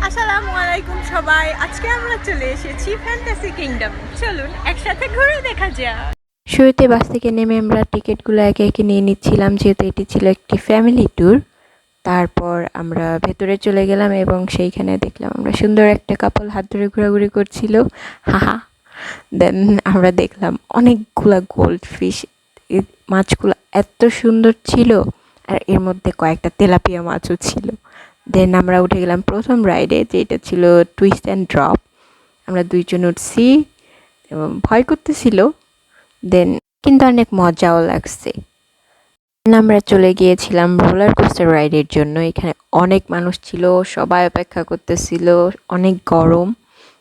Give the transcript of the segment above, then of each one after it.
আসসালামু আলাইকুম সবাই। আজকে আমরা চলে এসেছি ফ্যান্টাসি কিংডম। চলুন একসাথে ঘুরে দেখা যাক। শুরুতে বাস থেকে নেমে আমরা টিকিটগুলো একে একে নিয়ে নিচ্ছিলাম, যেহেতু এটি ছিল একটি ফ্যামিলি ট্যুর। তারপর আমরা ভেতরে চলে গেলাম এবং সেইখানে দেখলাম আমরা সুন্দর একটা কাপল হাত ধরে ঘোরাঘুরি করছিল, হাহা। দেন আমরা দেখলাম অনেকগুলা গোল্ড ফিশ। মাছগুলো এত সুন্দর ছিল, আর এর মধ্যে কয়েকটা তেলাপিয়া মাছও ছিল। দেন আমরা উঠে গেলাম প্রথম রাইডে, যেটা ছিল টুইস্ট অ্যান্ড ড্রপ। আমরা দুইজন উঠছি এবং ভয় করতেছিল, দেন কিন্তু অনেক মজাও লাগছে। আমরা চলে গিয়েছিলাম রোলার কোস্টার রাইডের জন্য। এখানে অনেক মানুষ ছিল, সবাই অপেক্ষা করতেছিল, অনেক গরম।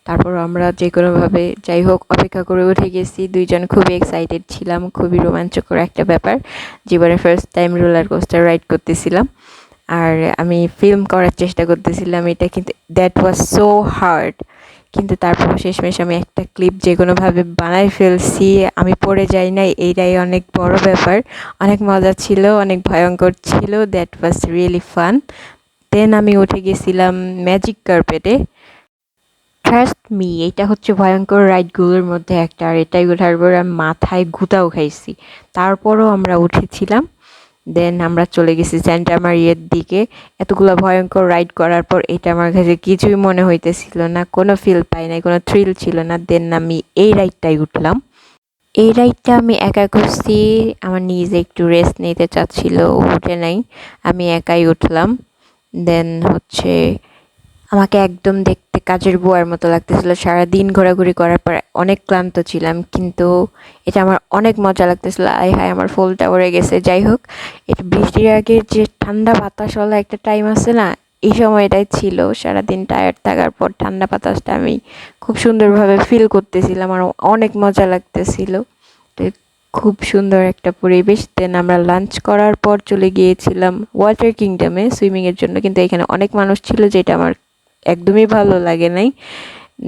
তারপর আমরা যে কোনোভাবে যাই হোক অপেক্ষা করে উঠে গেছি। দুইজন খুবই এক্সাইটেড ছিলাম, খুবই রোমাঞ্চকর একটা ব্যাপার। জীবনে first time roller coaster ride করতেছিলাম, আর আমি ফিল্ম করার চেষ্টা করতেছিলাম এটা, কিন্তু দ্যাট ওয়াজ সো হার্ড। কিন্তু তারপর শেষমেশ আমি একটা ক্লিপ যে কোনোভাবে বানাই ফেলছি, আমি পড়ে যাই নাই, এইটাই অনেক বড় ব্যাপার। অনেক মজা ছিল, অনেক ভয়ঙ্কর ছিল, দ্যাট ওয়াজ রিয়েলি ফান। দেন আমি উঠে গেছিলাম ম্যাজিক কার্পেটে। ট্রাস্ট মি, এটা হচ্ছে ভয়ঙ্কর রাইডগুলোর মধ্যে একটা, আর এটাই ওঠার পর আমি মাথায় গুতাও খাইছি। তারপরও আমরা উঠেছিলাম। দেন আমরা চলে গেছি সেন্টা মারিয়ার দিকে। এতগুলো ভয়ঙ্কর রাইড করার পর এটা আমার কাছে কিছুই মনে হইতেছিল না, কোনো ফিল পাই নাই, কোনো থ্রিল ছিল না। দেন আমি এই রাইডটাই উঠলাম। এই রাইডটা আমি একা করছি, আমার নিজে একটু রেস্ট নিতে চাচ্ছিল, উঠে নাই, আমি একাই উঠলাম। দেন হচ্ছে আমাকে একদম দেখতে কাজের বুয়ার মতো লাগতেছিল। সারাদিন ঘোরাঘুরি করার পর অনেক ক্লান্ত ছিলাম, কিন্তু এটা আমার অনেক মজা লাগতেছিল। আয় হায়, আমার ফুলটা উড়ে গেছে। যাই হোক, এটা বৃষ্টির আগে যে ঠান্ডা বাতাসওয়ালা একটা টাইম আছে না, এই সময়টাই ছিল। সারাদিন টায়ার্ড থাকার পর ঠান্ডা বাতাসটা আমি খুব সুন্দরভাবে ফিল করতেছিলাম, আর অনেক মজা লাগতেছিল। তো খুব সুন্দর একটা পরিবেশ। দেন আমরা লাঞ্চ করার পর চলে গিয়েছিলাম ওয়াটার কিংডমে সুইমিংয়ের জন্য, কিন্তু এখানে অনেক মানুষ ছিল, যেটা আমার একদমই ভালো লাগে নাই।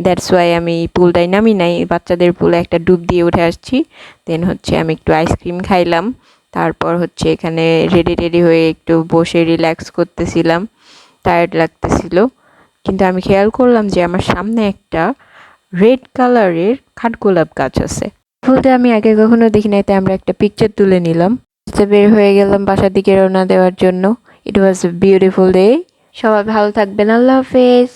দ্যাটস ওয়াই আমি পুলটাই নামি নাই, বাচ্চাদের পুলে একটা ডুব দিয়ে উঠে আসছি। দেন হচ্ছে আমি একটু আইসক্রিম খাইলাম। তারপর হচ্ছে এখানে রেডি হয়ে একটু বসে রিল্যাক্স করতেছিলাম, টায়ার্ড লাগতেছিল। কিন্তু আমি খেয়াল করলাম যে আমার সামনে একটা রেড কালারের কাঠগোলাপ গাছ আছে। ফুলটা আমি আগে কখনো দেখি নাই, তাই আমরা একটা পিকচার তুলে নিলাম। বের হয়ে গেলাম বাসার দিকে রওনা দেওয়ার জন্য। ইট ওয়াজ এ বিউটিফুল ডে। সবাই ভালো থাকবেন, আল্লাহ হাফেজ।